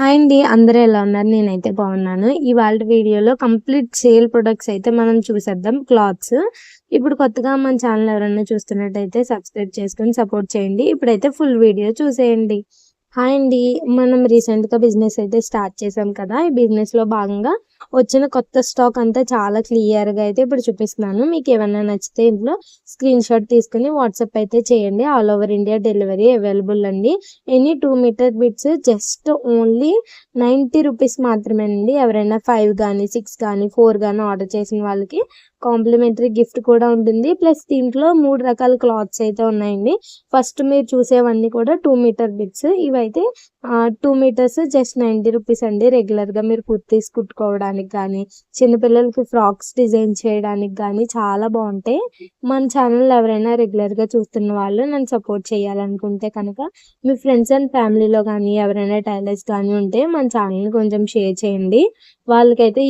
Hi అండి. అందరూ ఎలా ఉన్నారు? నేనైతే బాగున్నాను. ఇవాల్టి వీడియోలో కంప్లీట్ సేల్ ప్రొడక్ట్స్ అయితే మనం చూసేద్దాం. క్లాత్స్. ఇప్పుడు కొత్తగా మన ఛానల్ ఎవరైనా చూస్తున్నట్టయితే సబ్స్క్రైబ్ చేసుకొని సపోర్ట్ చేయండి. ఇప్పుడైతే ఫుల్ వీడియో చూసేయండి. హాయ్ అండి. మనం రీసెంట్‌గా బిజినెస్ అయితే స్టార్ట్ చేసాం కదా! ఈ బిజినెస్‌లో భాగంగా వచ్చిన కొత్త స్టాక్ అంతా చాలా క్లియర్‌గా అయితే ఇప్పుడు చూపిస్తున్నాను. మీకేమన్నా నచ్చితే ఇందులో స్క్రీన్‌షాట్ తీసుకొని వాట్సాప్ అయితే చేయండి. All over India delivery available అండి. Any 2 metre bits just only 90 rupees మాత్రమేనండి. ఎవరైనా 5 గానీ, 6 గానీ, 4 గానీ ఆర్డర్ చేసిన వాళ్ళకి కాంప్లిమెంటరీ గిఫ్ట్ కూడా ఉంటుంది. ప్లస్ దీంట్లో 3 రకాల క్లాత్స్ అయితే ఉన్నాయండి. ఫస్ట్ మీరు చూసేవన్నీ కూడా 2 మీటర్ బిట్స్. ఇవైతే 2 మీటర్స్ జస్ట్ 90 రూపీస్ అండి. రెగ్యులర్‌గా మీరు కుర్తీస్ కుట్టుకోవడానికి గానీ, చిన్నపిల్లలకి ఫ్రాక్స్ డిజైన్ చేయడానికి గానీ చాలా బావుంటాయి. మన ఛానల్ ఎవరైనా రెగ్యులర్‌గా చూస్తున్న వాళ్ళు నన్ను సపోర్ట్ చేయాలనుకుంటే కనుక మీ ఫ్రెండ్స్ అండ్ ఫ్యామిలీలో గానీ ఎవరైనా టైలర్స్ గానీ ఉంటే మన ఛానల్‌ని కొంచెం షేర్ చేయండి. వాళ్ళకైతే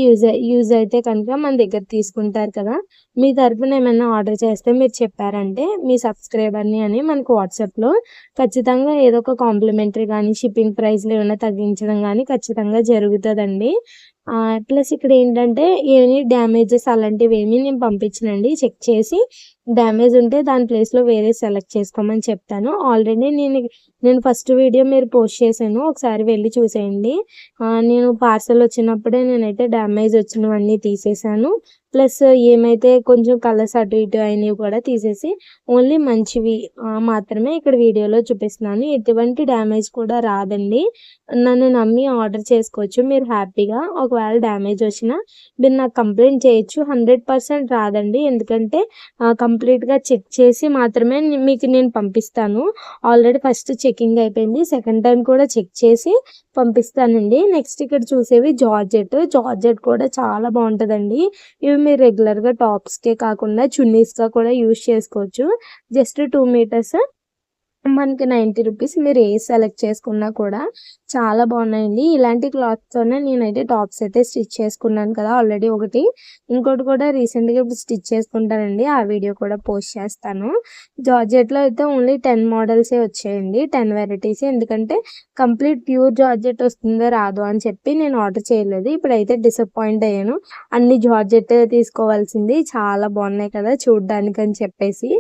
యూజ్ అయితే కనుక మన దగ్గర తీసుకుంటారు కదా! మీ తరపున ఏమైనా ఆర్డర్ చేస్తే మీరు చెప్పారంటే మీ సబ్స్క్రైబర్‌ని అని మనకు వాట్సాప్‌లో ఖచ్చితంగా ఏదో ఒక కాంప్లిమెంటరీ గానీ, షిప్పింగ్ ప్రైస్‌లో ఏమైనా తగ్గించడం గానీ ఖచ్చితంగా జరుగుతదండి. ప్లస్ ఇక్కడ ఏంటంటే ఎనీ డ్యామేజెస్ అలాంటివేమీ నేను పంపించనండి. చెక్ చేసి డ్యామేజ్ ఉంటే దాని ప్లేస్‌లో వేరే సెలెక్ట్ చేసుకోమని చెప్తాను. ఆల్రెడీ నేను ఫస్ట్ వీడియో మీరు పోస్ట్ చేశాను. ఒకసారి వెళ్లి చూసేయండి. నేను పార్సెల్ వచ్చినప్పుడే నేనైతే డ్యామేజ్ వచ్చినవన్నీ తీసేసాను. ప్లస్ ఏమైతే కొంచెం కలర్స్ అటు ఇటు అయినవి కూడా తీసేసి ఓన్లీ మంచివి మాత్రమే ఇక్కడ వీడియోలో చూపిస్తున్నాను. ఎటువంటి డ్యామేజ్ కూడా రాదండి. నన్ను నమ్మి ఆర్డర్ చేసుకోవచ్చు మీరు హ్యాపీగా. ఒకవేళ డ్యామేజ్ వచ్చినా మీరు నాకు కంప్లెయింట్ చేయొచ్చు. 100% రాదండి. ఎందుకంటే కంప్లీట్‌గా చెక్ చేసి మాత్రమే మీకు నేను పంపిస్తాను. ఆల్రెడీ ఫస్ట్ చెకింగ్ అయిపోయింది. సెకండ్ టైమ్ కూడా చెక్ చేసి పంపిస్తానండి. నెక్స్ట్ ఇక్కడ చూసేవి జార్జెట్ కూడా చాలా బావుంటదండి. ఇవి మీరు రెగ్యులర్‌గా టాప్స్‌కే కాకుండా చున్నీస్‌గా కూడా యూజ్ చేసుకోవచ్చు. జస్ట్ 2 మీటర్స్ మనకి 90 రూపీస్. మీరు ఏది సెలెక్ట్ చేసుకున్నా కూడా చాలా బాగున్నాయండి. ఇలాంటి క్లాత్‌తోనే నేనైతే టాప్స్ అయితే స్టిచ్ చేసుకున్నాను కదా! ఆల్రెడీ ఒకటి. ఇంకోటి కూడా రీసెంట్‌గా ఇప్పుడు స్టిచ్ చేసుకుంటానండి. ఆ వీడియో కూడా పోస్ట్ చేస్తాను. జార్జెట్‌లో అయితే ఓన్లీ 10 మోడల్సే వచ్చాయండి. 10 వెరైటీసే. ఎందుకంటే కంప్లీట్ ప్యూర్ జార్జెట్ వస్తుందో రాదో అని చెప్పి నేను ఆర్డర్ చేయలేదు. ఇప్పుడైతే డిసప్పాయింట్ అయ్యాను. అన్ని జార్జెట్ తీసుకోవాల్సింది. చాలా బాగున్నాయి కదా! చూడ్డానికని చెప్పేసి.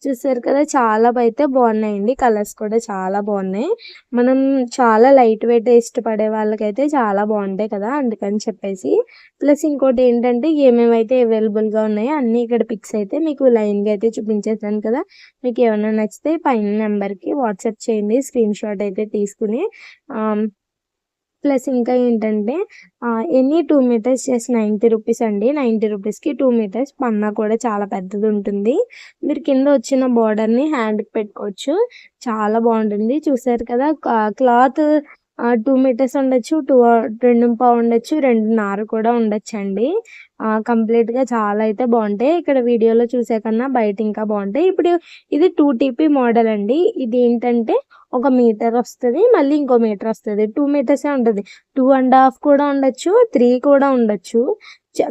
చూసారు కదా! చాలా అయితే బాగున్నాయండి. కలర్స్ కూడా చాలా బాగున్నాయి. మనం చాలా లైట్ వెయిట్ ఇష్టపడే వాళ్ళకైతే చాలా బాగుంటాయి కదా! అందుకని చెప్పేసి. ప్లస్ ఇంకోటి ఏంటంటే ఏమేమైతే అవైలబుల్‌గా ఉన్నాయో అన్నీ ఇక్కడ పిక్స్ అయితే మీకు లైన్‌గా అయితే చూపించేసాను కదా! మీకు ఏమన్నా నచ్చితే పైన నెంబర్‌కి వాట్సాప్ చేయండి. స్క్రీన్‌షాట్ అయితే తీసుకుని. ఆహ్, ప్లస్ ఇంకా ఏంటంటే ఎనీ 2 మీటర్స్ జస్ట్ 90 రూపీస్ అండి. 90 రూపీస్‌కి 2 మీటర్స్ పన్నా కూడా చాలా పెద్దదుంటుంది. మీరు కింద వచ్చిన బోర్డర్‌ని హ్యాండ్‌కి పెట్టుకోవచ్చు. చాలా బావుంటుంది. చూసారు కదా! క్లాత్ 2 మీటర్స్ ఉండొచ్చు. 2.5 ఉండొచ్చు. 2.5 కూడా ఉండొచ్చండి. కంప్లీట్‌గా చాలా అయితే బావుంటాయి. ఇక్కడ వీడియోలో చూసే కన్నా బయట ఇంకా బావుంటాయి. ఇప్పుడు ఇది 2 టీపీ మోడల్ అండి. ఇదేంటంటే ఒక మీటర్ వస్తది. మళ్ళీ ఇంకో మీటర్ వస్తది. 2 మీటర్సే ఉంటది. 2.5 కూడా ఉండొచ్చు. 3 కూడా ఉండొచ్చు.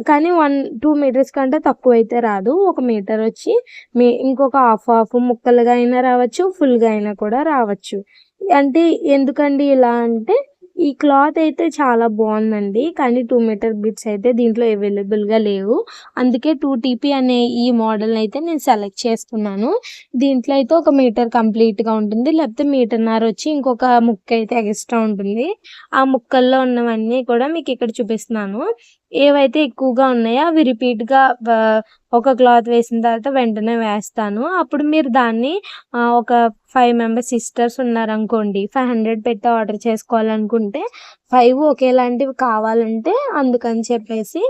కానీ 2 మీటర్స్ కంటే తక్కువైతే రాదు. ఒక మీటర్ వచ్చి ఇంకొక హాఫ్ ముక్కలుగా అయినా రావచ్చు. ఫుల్‌గా అయినా కూడా రావచ్చు. అంటే ఎందుకండి ఇలా అంటే ఈ క్లాత్ అయితే చాలా బావుందండి. కానీ 2 మీటర్ బిట్స్ అయితే దీంట్లో అవైలబుల్‌గా లేవు. అందుకే 2 టీపీ అనే ఈ మోడల్‌నైతే నేను సెలెక్ట్ చేసుకున్నాను. దీంట్లో అయితే ఒక మీటర్ కంప్లీట్‌గా ఉంటుంది. లేకపోతే మీటర్‌న్నర వచ్చి ఇంకొక ముక్క అయితే ఎక్స్‌ట్రా ఉంటుంది. ఆ ముక్కల్లో ఉన్నవన్నీ కూడా మీకు ఇక్కడ చూపిస్తున్నాను. ఏవైతే ఎక్కువగా ఉన్నాయో అవి రిపీట్‌గా ఒక క్లాత్ వేసిన తర్వాత వెంటనే వేస్తాను. అప్పుడు మీరు దాన్ని ఒక 5 మెంబర్స్ సిస్టర్స్ ఉన్నారనుకోండి. 500 పెట్టి ఆర్డర్ చేసుకోవాలనుకుంటే 5 ఒకేలాంటివి కావాలంటే అందుకని చెప్పేసి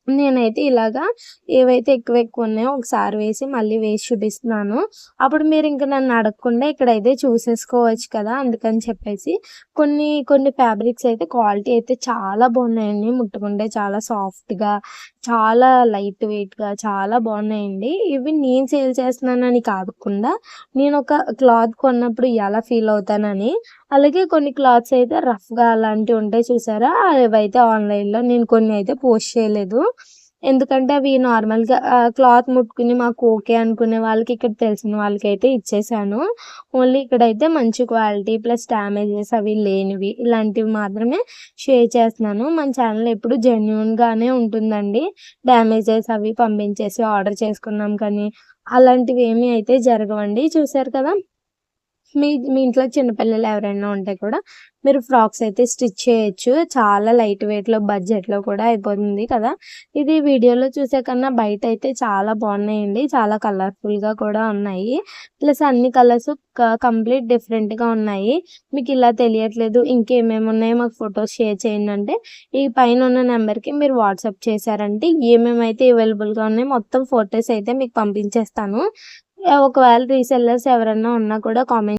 నేనైతే ఇలాగా ఏవైతే ఎక్కువ ఉన్నాయో ఒకసారి వేసి మళ్ళీ వేసి చూపిస్తున్నాను. అప్పుడు మీరు ఇంక నన్ను అడగకుండా ఇక్కడైతే చూసేసుకోవచ్చు కదా! అందుకని చెప్పేసి కొన్ని ఫ్యాబ్రిక్స్ అయితే క్వాలిటీ అయితే చాలా బాగున్నాయండి. ముట్టుకుంటే చాలా సాఫ్ట్‌గా, చాలా లైట్ వెయిట్‌గా చాలా బాగున్నాయండి. ఇవి నేను సేల్ చేస్తున్నానని కాకుండా నేనొక క్లాత్ కొన్నప్పుడు ఎలా ఫీల్ అవుతానని, అలాగే కొన్ని క్లాత్స్ అయితే రఫ్‌గా అలాంటివి ఉంటాయి చూసారా? అవైతే ఆన్‌లైన్‌లో నేను కొన్ని అయితే పోస్ట్ చేయలేదు. ఎందుకంటే అవి నార్మల్‌గా క్లాత్ ముట్టుకుని మాకు ఓకే అనుకునే వాళ్ళకి, ఇక్కడ తెలిసిన వాళ్ళకైతే ఇచ్చేసాను. ఓన్లీ ఇక్కడైతే మంచి క్వాలిటీ ప్లస్ డ్యామేజెస్ అవి లేనివి ఇలాంటివి మాత్రమే షేర్ చేస్తున్నాను. మన ఛానల్ ఎప్పుడు జెన్యూన్‌గానే ఉంటుందండి. డ్యామేజెస్ అవి పంపించేసి ఆర్డర్ చేసుకున్నాం కానీ అలాంటివి ఏమీ అయితే జరగవండి. చూసారు కదా! మీ మీ ఇంట్లో చిన్న పిల్లలు ఎవరైనా ఉంటే కూడా మీరు ఫ్రాక్స్ అయితే స్టిచ్ చేయొచ్చు. చాలా లైట్ వెయిట్‌లో, బడ్జెట్‌లో కూడా అయిపోతుంది కదా! ఇది వీడియోలో చూసే కన్నా బయటైతే చాలా బాగున్నాయండి. చాలా కలర్‌ఫుల్‌గా కూడా ఉన్నాయి. ప్లస్ అన్ని కలర్స్ కంప్లీట్ డిఫరెంట్‌గా ఉన్నాయి. మీకు ఇలా తెలియట్లేదు ఇంకేమేమి ఉన్నాయో మాకు ఫోటోస్ షేర్ చేయండి అంటే, ఈ పైన ఉన్న నెంబర్‌కి మీరు వాట్సాప్ చేశారంటే ఏమేమైతే అవైలబుల్‌గా ఉన్నాయో మొత్తం ఫోటోస్ అయితే మీకు పంపించేస్తాను. ఒకవేళ రీసెల్లర్స్ ఎవరన్నా ఉన్నా కూడా కామెంట్